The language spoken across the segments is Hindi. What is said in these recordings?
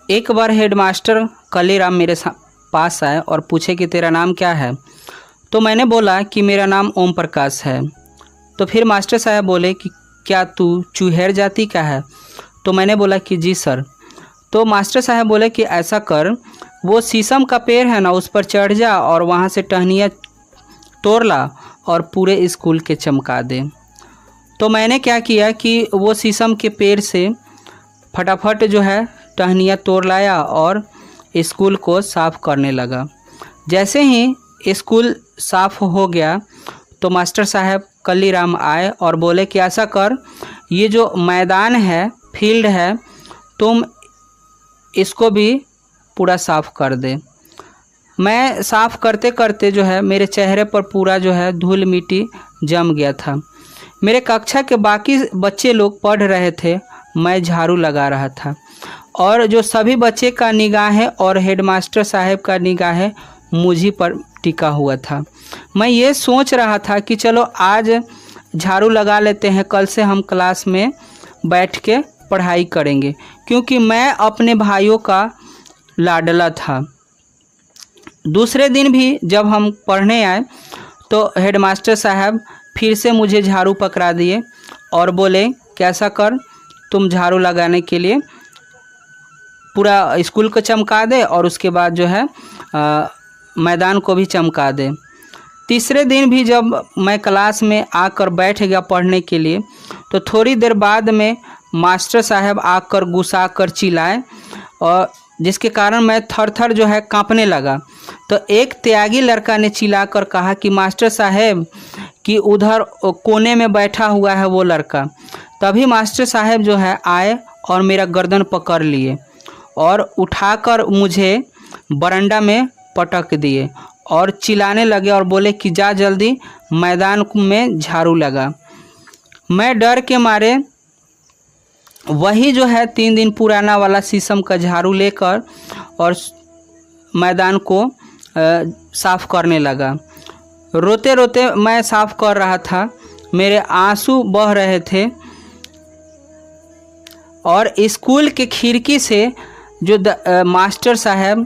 एक बार हेडमास्टर कलीराम मेरे पास आए और पूछे कि तेरा नाम क्या है। तो मैंने बोला कि मेरा नाम ओम प्रकाश है। तो फिर मास्टर साहब बोले कि क्या तू चुहेर जाति का है। तो मैंने बोला कि जी सर। तो मास्टर साहब बोले कि ऐसा कर, वो शीशम का पेड़ है ना, उस पर चढ़ जा और वहाँ से टहनियाँ तोड़ ला और पूरे स्कूल के चमका दे। तो मैंने क्या किया कि वो शीशम के पेड़ से फटाफट जो है टहनियाँ तोड़ लाया और स्कूल को साफ़ करने लगा। जैसे ही स्कूल साफ़ हो गया तो मास्टर साहब कलीराम आए और बोले कि ऐसा कर, ये जो मैदान है, फील्ड है, तुम इसको भी पूरा साफ़ कर दे। मैं साफ़ करते करते जो है मेरे चेहरे पर पूरा जो है धूल मिट्टी जम गया था। मेरे कक्षा के बाकी बच्चे लोग पढ़ रहे थे, मैं झाड़ू लगा रहा था और जो सभी बच्चे का निगाहें और हेडमास्टर साहब का निगाहें मुझी पर टिका हुआ था। मैं ये सोच रहा था कि चलो आज झाड़ू लगा लेते हैं, कल से हम क्लास में बैठ के पढ़ाई करेंगे, क्योंकि मैं अपने भाइयों का लाडला था। दूसरे दिन भी जब हम पढ़ने आए तो हेडमास्टर साहब फिर से मुझे झाड़ू पकड़ा दिए और बोले कैसा कर, तुम झाड़ू लगाने के लिए पूरा स्कूल को चमका दे और उसके बाद जो है मैदान को भी चमका दे। तीसरे दिन भी जब मैं क्लास में आकर बैठ गया पढ़ने के लिए तो थोड़ी देर बाद में मास्टर साहब आकर गुस्सा कर चिल्लाए और जिसके कारण मैं थर थर जो है कांपने लगा। तो एक त्यागी लड़का ने चिल्लाकर कहा कि मास्टर साहब कि उधर कोने में बैठा हुआ है वो लड़का। तभी मास्टर साहब जो है आए और मेरा गर्दन पकड़ लिए और उठाकर मुझे बरंडा में पटक दिए और चिल्लाने लगे और बोले कि जा जल्दी मैदान में झाड़ू लगा। मैं डर के मारे वही जो है 3 दिन पुराना वाला शीशम का झाड़ू लेकर और मैदान को साफ़ करने लगा। रोते रोते मैं साफ़ कर रहा था, मेरे आंसू बह रहे थे और स्कूल के खिड़की से जो मास्टर साहब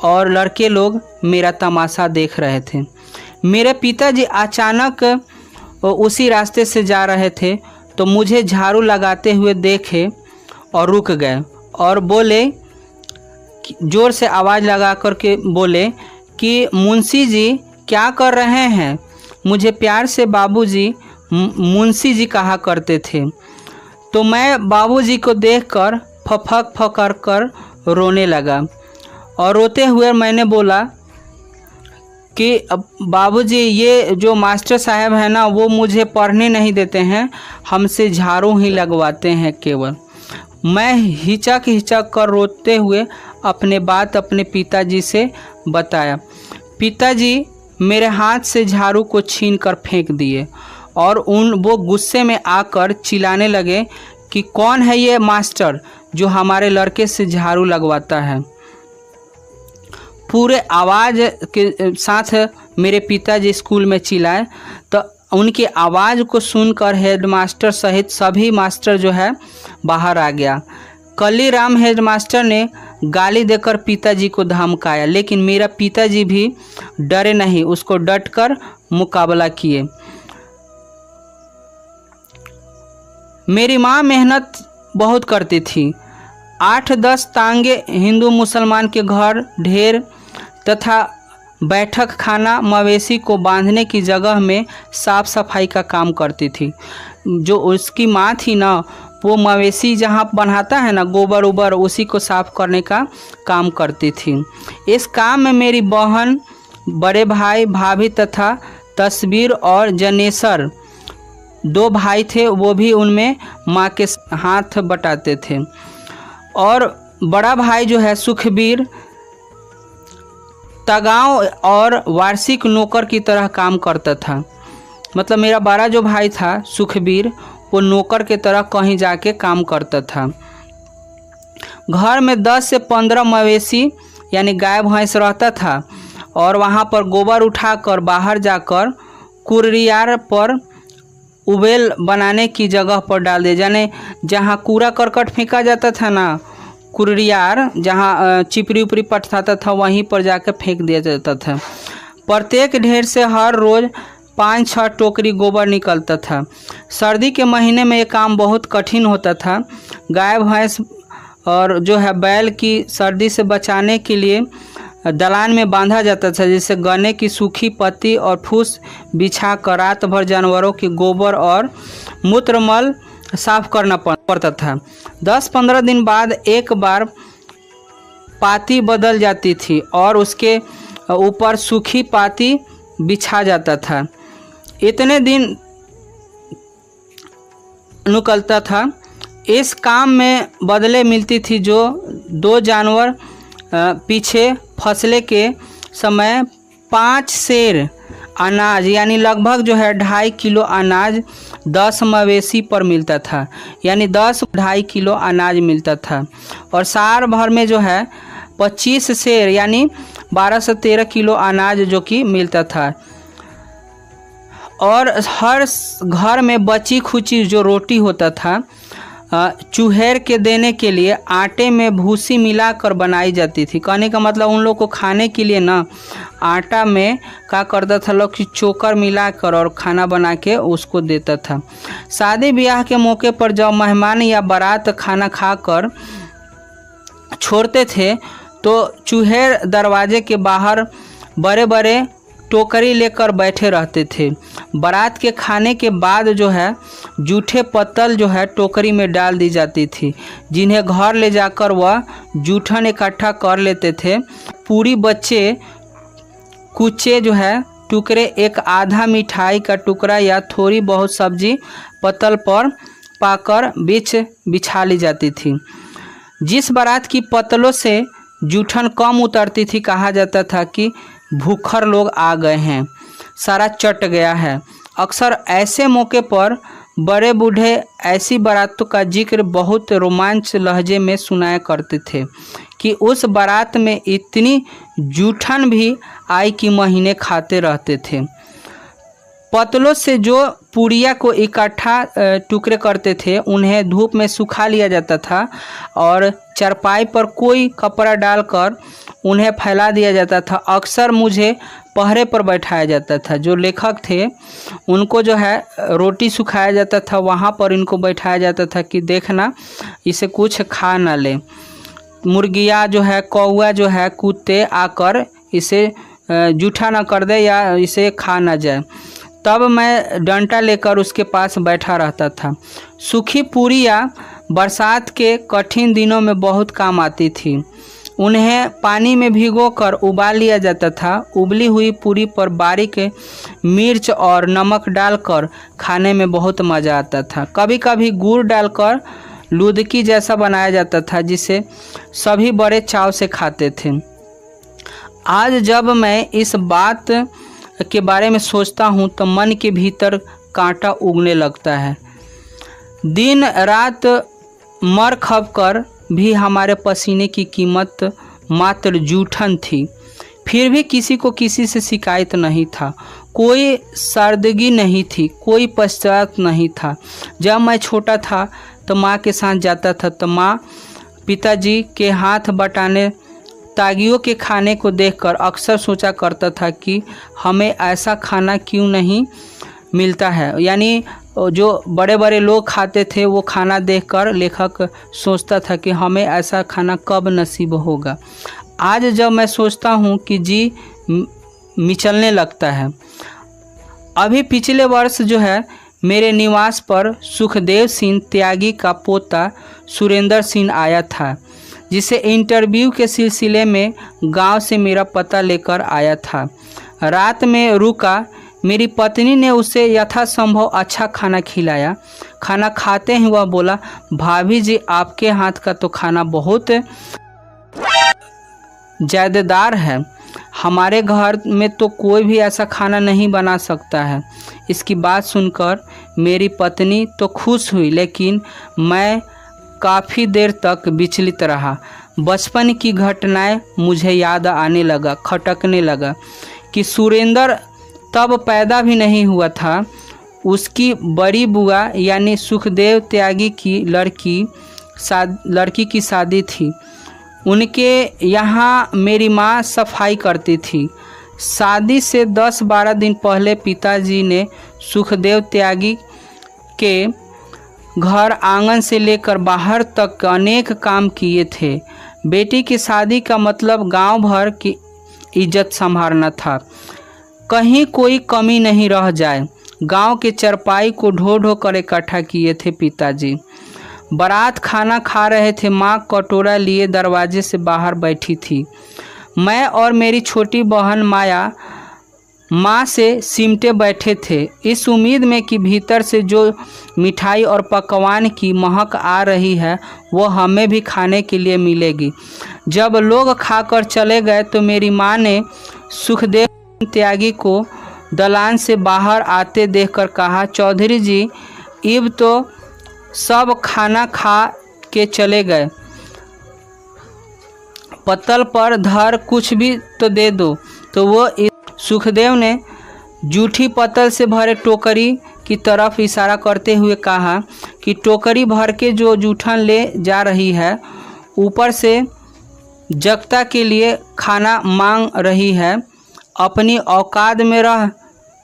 और लड़के लोग मेरा तमाशा देख रहे थे। मेरे पिताजी अचानक उसी रास्ते से जा रहे थे तो मुझे झाड़ू लगाते हुए देखे और रुक गए और बोले, ज़ोर से आवाज़ लगा कर के बोले कि मुंशी जी क्या कर रहे हैं। मुझे प्यार से बाबूजी मुंशी जी कहा करते थे। तो मैं बाबूजी को देखकर फफक फकर कर रोने लगा और रोते हुए मैंने बोला कि बाबूजी ये जो मास्टर साहब है ना, वो मुझे पढ़ने नहीं देते हैं, हमसे झाड़ू ही लगवाते हैं केवल। मैं हिचक हिचक कर रोते हुए अपने बात अपने पिताजी से बताया। पिताजी मेरे हाथ से झाड़ू को छीन कर फेंक दिए और वो गुस्से में आकर चिल्लाने लगे कि कौन है ये मास्टर जो हमारे लड़के से झाड़ू लगवाता है। पूरे आवाज़ के साथ मेरे पिताजी स्कूल में चिल्लाए तो उनकी आवाज़ को सुनकर हेडमास्टर सहित सभी मास्टर जो है बाहर आ गया। कलीराम हेडमास्टर ने गाली देकर पिताजी को धमकाया, लेकिन मेरा पिताजी भी डरे नहीं, उसको डटकर मुकाबला किए। मेरी माँ मेहनत बहुत करती थी। 8-10 तांगे हिंदू मुसलमान के घर ढेर तथा बैठक खाना मवेशी को बांधने की जगह में साफ़ सफाई का काम करती थी। जो उसकी माँ थी ना, वो मवेशी जहाँ बन्हाता है ना, गोबर उबर, उसी को साफ़ करने का काम करती थी। इस काम में मेरी बहन, बड़े भाई, भाभी तथा तस्वीर और जनेसर 2 भाई थे, वो भी उनमें माँ के हाथ बटाते थे। और बड़ा भाई जो है सुखबीर तगांव और वार्षिक नौकर की तरह काम करता था। मतलब मेरा बड़ा जो भाई था सुखबीर, वो नौकर के तरह कहीं जाके काम करता था। घर में 10 से 15 मवेशी यानी गाय भैंस रहता था और वहाँ पर गोबर उठाकर बाहर जाकर कुरियार पर उबेल बनाने की जगह पर डाल दे। जाने जहाँ कूड़ा करकट फेंका जाता था ना, कुरियार जहाँ चिपरी उपरी पटता था वहीं पर जाकर फेंक दिया जाता था। प्रत्येक ढेर से हर रोज़ 5-6 टोकरी गोबर निकलता था। सर्दी के महीने में ये काम बहुत कठिन होता था। गाय भैंस और जो है बैल की सर्दी से बचाने के लिए दलान में बांधा जाता था, जिससे गन्ने की सूखी पत्ती और फूस बिछा कर रात भर जानवरों के गोबर और मूत्रमल साफ करना पड़ता था। 10-15 दिन बाद एक बार पाती बदल जाती थी और उसके ऊपर सूखी पाती बिछा जाता था। इतने दिन निकलता था। इस काम में बदले मिलती थी जो 2 जानवर पीछे फसले के समय 5 सेर अनाज यानी लगभग जो है 2.5 किलो अनाज 10 मवेशी पर मिलता था, यानी 2.5 किलो अनाज मिलता था। और साल भर में जो है 25 सेर यानी 12 से 13 किलो अनाज जो कि मिलता था। और हर घर में बची खुची जो रोटी होता था चूहेर के देने के लिए आटे में भूसी मिलाकर बनाई जाती थी। कहने का मतलब उन लोग को खाने के लिए ना आटा में क्या करता था लोग कि चोकर मिलाकर और खाना बना के उसको देता था। शादी ब्याह के मौके पर जब मेहमान या बारात खाना खाकर छोड़ते थे तो चूहेर दरवाजे के बाहर बड़े बड़े टोकरी लेकर बैठे रहते थे। बारात के खाने के बाद जो है जूठे पत्तल जो है टोकरी में डाल दी जाती थी, जिन्हें घर ले जाकर वह जूठन इकट्ठा कर लेते थे। पूरी बच्चे कुचे जो है टुकड़े, एक आधा मिठाई का टुकड़ा या थोड़ी बहुत सब्जी पत्तल पर पाकर बीच बिछा ली जाती थी। जिस बारात की पत्तलों से जूठन कम उतरती थी कहा जाता था कि भूखर लोग आ गए हैं, सारा चट गया है। अक्सर ऐसे मौके पर बड़े बूढ़े ऐसी बारातों का जिक्र बहुत रोमांच लहजे में सुनाया करते थे कि उस बारात में इतनी जूठन भी आई कि महीने खाते रहते थे। पत्तलों से जो पुड़िया को इकट्ठा टुकड़े करते थे उन्हें धूप में सुखा लिया जाता था और चारपाई पर कोई कपड़ा डालकर उन्हें फैला दिया जाता था। अक्सर मुझे पहरे पर बैठाया जाता था। जो लेखक थे उनको जो है रोटी सुखाया जाता था, वहाँ पर इनको बैठाया जाता था कि देखना इसे कुछ खा ना ले। मुर्गियाँ जो है, कौवा जो है, कुत्ते आकर इसे जूठा ना कर दे या इसे खा ना जाए। तब मैं डंडा लेकर उसके पास बैठा रहता था। सूखी पूरियाँ बरसात के कठिन दिनों में बहुत काम आती थी। उन्हें पानी में भिगोकर उबाल लिया जाता था। उबली हुई पूरी पर बारीक मिर्च और नमक डालकर खाने में बहुत मज़ा आता था। कभी कभी गुड़ डालकर लुदकी जैसा बनाया जाता था, जिसे सभी बड़े चाव से खाते थे। आज जब मैं इस बात के बारे में सोचता हूँ तो मन के भीतर कांटा उगने लगता है। दिन रात मर खप कर भी हमारे पसीने की कीमत मात्र जूठन थी। फिर भी किसी को किसी से शिकायत नहीं था, कोई शर्मिंदगी नहीं थी, कोई पश्चाताप नहीं था। जब मैं छोटा था तो माँ के साथ जाता था तो माँ पिताजी के हाथ बटाने तागियों के खाने को देखकर अक्सर सोचा करता था कि हमें ऐसा खाना क्यों नहीं मिलता है। यानी जो बड़े बड़े लोग खाते थे वो खाना देखकर लेखक सोचता था कि हमें ऐसा खाना कब नसीब होगा। आज जब मैं सोचता हूँ कि जी मिचलने लगता है। अभी पिछले वर्ष जो है मेरे निवास पर सुखदेव सिंह त्यागी का पोता सुरेंद्र सिंह आया था, जिसे इंटरव्यू के सिलसिले में गांव से मेरा पता लेकर आया था। रात में रुका। मेरी पत्नी ने उसे यथासंभव अच्छा खाना खिलाया। खाना खाते ही वह बोला, भाभी जी आपके हाथ का तो खाना बहुत जायदेदार है, हमारे घर में तो कोई भी ऐसा खाना नहीं बना सकता है। इसकी बात सुनकर मेरी पत्नी तो खुश हुई, लेकिन मैं काफ़ी देर तक विचलित रहा। बचपन की घटनाएं मुझे याद आने लगा, खटकने लगा कि सुरेंद्र तब पैदा भी नहीं हुआ था। उसकी बड़ी बुआ यानी सुखदेव त्यागी की लड़की लड़की की शादी थी। उनके यहाँ मेरी माँ सफाई करती थी। शादी से 10-12 दिन पहले पिताजी ने सुखदेव त्यागी के घर आंगन से लेकर बाहर तक अनेक काम किए थे। बेटी की शादी का मतलब गांव भर की इज्जत संभालना था, कहीं कोई कमी नहीं रह जाए। गांव के चरपाई को ढो ढो कर इकट्ठा किए थे पिताजी। बारात खाना खा रहे थे। माँ कटोरा लिए दरवाजे से बाहर बैठी थी। मैं और मेरी छोटी बहन माया माँ से सिमटे बैठे थे, इस उम्मीद में कि भीतर से जो मिठाई और पकवान की महक आ रही है वो हमें भी खाने के लिए मिलेगी। जब लोग खाकर चले गए तो मेरी माँ ने सुखदेव त्यागी को दलान से बाहर आते देखकर कहा, चौधरी जी, इब तो सब खाना खा के चले गए, पत्तल पर धर कुछ भी तो दे दो। तो वो सुखदेव ने जूठी पत्तल से भरे टोकरी की तरफ इशारा करते हुए कहा कि टोकरी भर के जो जूठन ले जा रही है, ऊपर से जगता के लिए खाना मांग रही है, अपनी औकात में रह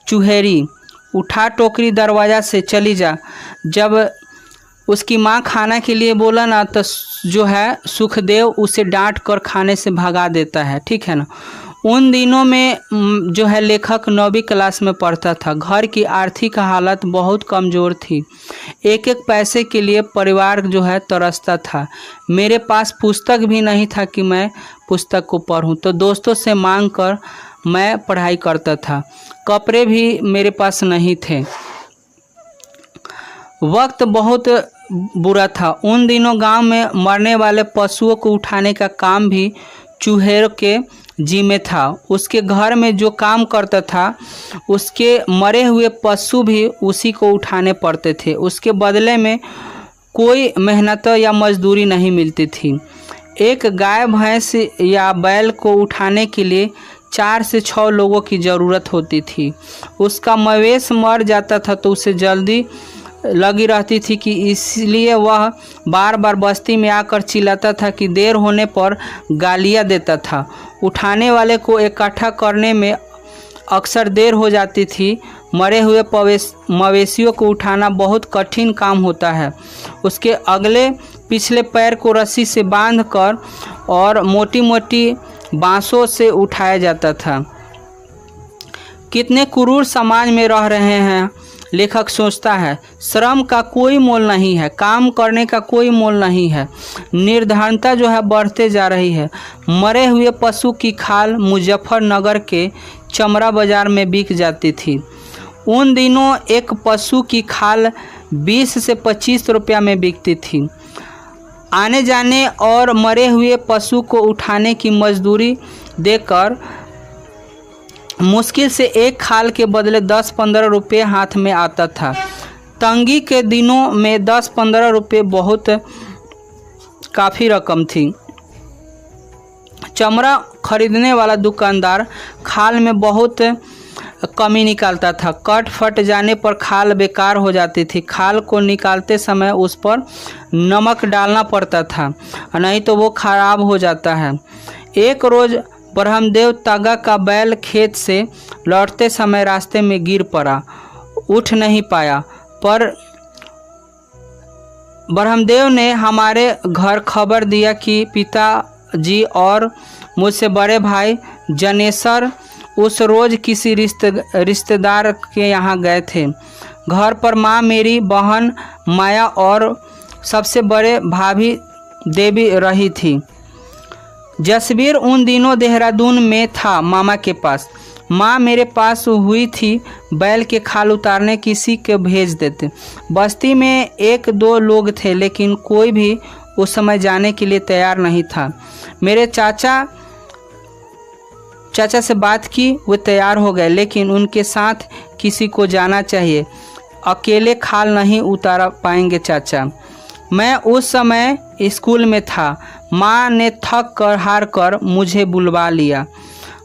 चुहेरी, उठा टोकरी दरवाज़ा से चली जा। जब उसकी माँ खाना के लिए बोला ना तो जो है सुखदेव उसे डांट कर खाने से भगा देता है, ठीक है ना। उन दिनों में जो है लेखक 9वीं क्लास में पढ़ता था। घर की आर्थिक हालत बहुत कमज़ोर थी। एक एक पैसे के लिए परिवार जो है तरसता था। मेरे पास पुस्तक भी नहीं था कि मैं पुस्तक को पढूं, तो दोस्तों से मांग कर मैं पढ़ाई करता था। कपड़े भी मेरे पास नहीं थे। वक्त बहुत बुरा था। उन दिनों गांव में मरने वाले पशुओं को उठाने का काम भी चूहेर के जिम्मे था। उसके घर में जो काम करता था उसके मरे हुए पशु भी उसी को उठाने पड़ते थे। उसके बदले में कोई मेहनत या मजदूरी नहीं मिलती थी। एक गाय भैंस या बैल को उठाने के लिए 4 से 6 लोगों की ज़रूरत होती थी। उसका मवेश मर जाता था तो उसे जल्दी लगी रहती थी कि इसलिए वह बार बार बस्ती में आकर चिल्लाता था कि देर होने पर गालियाँ देता था। उठाने वाले को इकट्ठा करने में अक्सर देर हो जाती थी। मरे हुए मवेशियों को उठाना बहुत कठिन काम होता है। उसके अगले पिछले पैर को रस्सी से बांधकर और मोटी मोटी बांसों से उठाया जाता था। कितने क्रूर समाज में रह रहे हैं, लेखक सोचता है। श्रम का कोई मोल नहीं है, काम करने का कोई मोल नहीं है। निर्धनता जो है बढ़ते जा रही है। मरे हुए पशु की खाल मुजफ्फरनगर के चमड़ा बाजार में बिक जाती थी। उन दिनों एक पशु की खाल 20 से 25 रुपया में बिकती थी। आने जाने और मरे हुए पशु को उठाने की मजदूरी देकर मुश्किल से एक खाल के बदले 10-15 रुपये हाथ में आता था। तंगी के दिनों में 10-15 रुपये बहुत काफ़ी रकम थी। चमड़ा खरीदने वाला दुकानदार खाल में बहुत कमी निकालता था। कट फट जाने पर खाल बेकार हो जाती थी। खाल को निकालते समय उस पर नमक डालना पड़ता था, नहीं तो वो खराब हो जाता है। एक रोज़ ब्रह्मदेव तागा का बैल खेत से लौटते समय रास्ते में गिर पड़ा, उठ नहीं पाया। पर ब्रह्मदेव ने हमारे घर खबर दिया कि पिताजी और मुझसे बड़े भाई जनेसर उस रोज़ किसी रिश्तेदार के यहाँ गए थे। घर पर माँ, मेरी बहन माया और सबसे बड़े भाभी देवी रही थी। जसवीर उन दिनों देहरादून में था मामा के पास। माँ मेरे पास हुई थी। बैल के खाल उतारने किसी को भेज देते। बस्ती में 1-2 लोग थे, लेकिन कोई भी उस समय जाने के लिए तैयार नहीं था। मेरे चाचा से बात की, वो तैयार हो गए, लेकिन उनके साथ किसी को जाना चाहिए। अकेले खाल नहीं उतार पाएंगे चाचा। मैं उस समय स्कूल में था। माँ ने थक कर हार कर मुझे बुलवा लिया।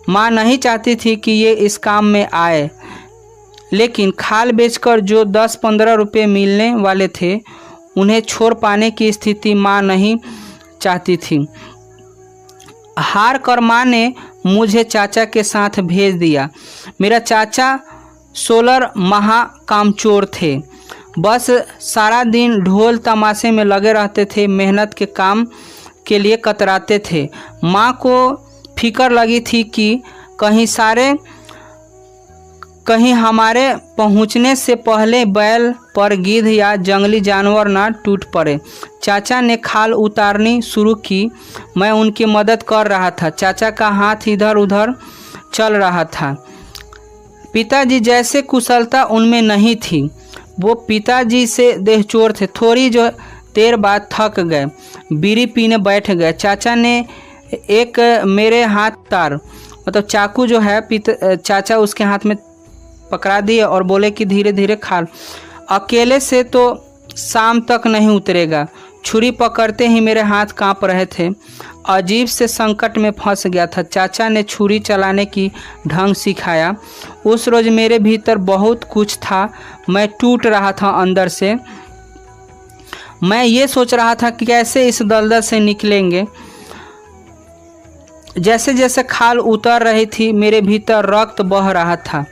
माँ नहीं चाहती थी कि ये इस काम में आए, लेकिन खाल बेचकर जो 10-15 रुपये मिलने वाले थे उन्हें छोड़ पाने की स्थिति माँ नहीं चाहती थी। हार कर माँ ने मुझे चाचा के साथ भेज दिया। मेरा चाचा सोलर महाकामचोर थे। बस सारा दिन ढोल तमाशे में लगे रहते थे, मेहनत के काम के लिए कतराते थे। माँ को फिक्र लगी थी कि कहीं हमारे पहुँचने से पहले बैल पर गिद्ध या जंगली जानवर ना टूट पड़े। चाचा ने खाल उतारनी शुरू की। मैं उनकी मदद कर रहा था। चाचा का हाथ इधर उधर चल रहा था। पिताजी जैसे कुशलता उनमें नहीं थी। वो पिताजी से देहचोर थे। थोड़ी जो देर बाद थक गए, बीड़ी पीने बैठ गए। चाचा ने एक मेरे हाथ तार मतलब चाकू जो है चाचा उसके हाथ में पकड़ा दिए और बोले कि धीरे धीरे खा। अकेले से तो शाम तक नहीं उतरेगा। छुरी पकड़ते ही मेरे हाथ कांप रहे थे। अजीब से संकट में फंस गया था। चाचा ने छुरी चलाने की ढंग सिखाया। उस रोज़ मेरे भीतर बहुत कुछ था। मैं टूट रहा था अंदर से। मैं ये सोच रहा था कि कैसे इस दलदल से निकलेंगे। जैसे जैसे खाल उतर रही थी मेरे भीतर रक्त बह रहा था।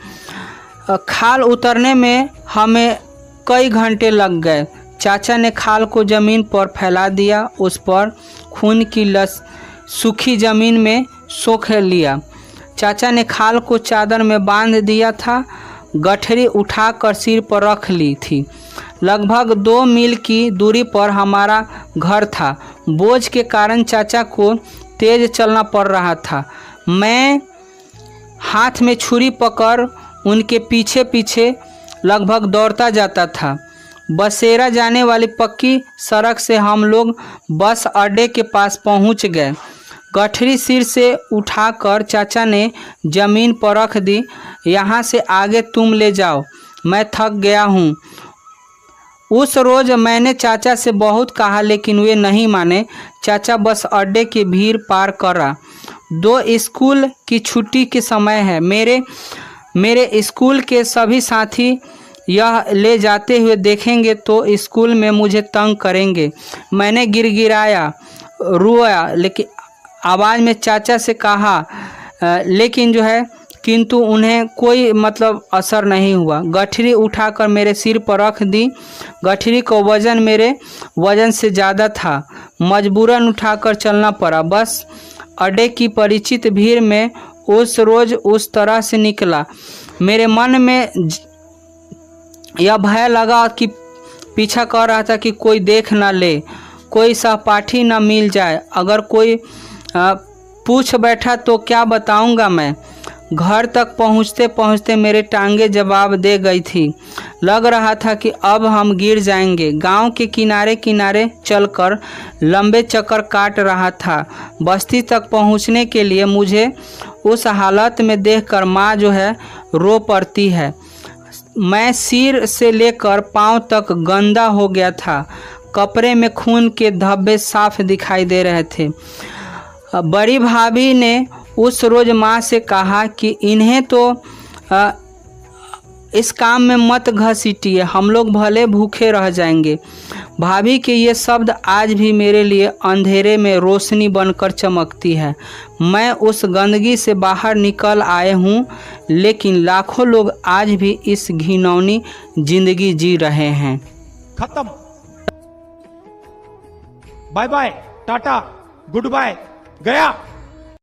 खाल उतरने में हमें कई घंटे लग गए। चाचा ने खाल को ज़मीन पर फैला दिया। उस पर खून की सूखी ज़मीन में सोख लिया। चाचा ने खाल को चादर में बांध दिया था। गठरी उठाकर सिर पर रख ली थी। लगभग 2 मील की दूरी पर हमारा घर था। बोझ के कारण चाचा को तेज चलना पड़ रहा था। मैं हाथ में छुरी पकड़ उनके पीछे पीछे लगभग दौड़ता जाता था। बसेरा जाने वाली पक्की सड़क से हम लोग बस अड्डे के पास पहुंच गए। गठरी सिर से उठाकर चाचा ने ज़मीन पर रख दी। यहाँ से आगे तुम ले जाओ, मैं थक गया हूँ। उस रोज़ मैंने चाचा से बहुत कहा लेकिन वे नहीं माने। चाचा बस अड्डे की भीड़ पार करा। 2 स्कूल की छुट्टी के समय है। मेरे स्कूल के सभी साथी यह ले जाते हुए देखेंगे तो स्कूल में मुझे तंग करेंगे। मैंने गिड़गिड़ाया, रोया, लेकिन आवाज़ में चाचा से कहा लेकिन जो है किंतु उन्हें कोई असर नहीं हुआ। गठरी उठाकर मेरे सिर पर रख दी। गठरी का वज़न मेरे वज़न से ज़्यादा था। मजबूरन उठाकर चलना पड़ा। बस अड्डे की परिचित भीड़ में उस रोज़ उस तरह से निकला। मेरे मन में यह भय लगा कि पीछा कर रहा था कि कोई देख न ले, कोई सहपाठी न मिल जाए। अगर कोई पूछ बैठा तो क्या बताऊंगा मैं। घर तक पहुंचते पहुंचते मेरे टांगे जवाब दे गई थी। लग रहा था कि अब हम गिर जाएंगे। गांव के किनारे किनारे चलकर लंबे चक्कर काट रहा था। बस्ती तक पहुंचने के लिए मुझे उस हालत में देखकर माँ जो है रो पड़ती है। मैं सिर से लेकर पांव तक गंदा हो गया था। कपड़े में खून के धब्बे साफ दिखाई दे रहे थे। बड़ी भाभी ने उस रोज़ माँ से कहा कि इन्हें तो इस काम में मत घसीटिए, हम लोग भले भूखे रह जाएंगे। भाभी के ये शब्द आज भी मेरे लिए अंधेरे में रोशनी बनकर चमकती है। मैं उस गंदगी से बाहर निकल आए हूँ, लेकिन लाखों लोग आज भी इस घिनौनी जिंदगी जी रहे हैं। खत्म। Bye bye, tata, goodbye, गया।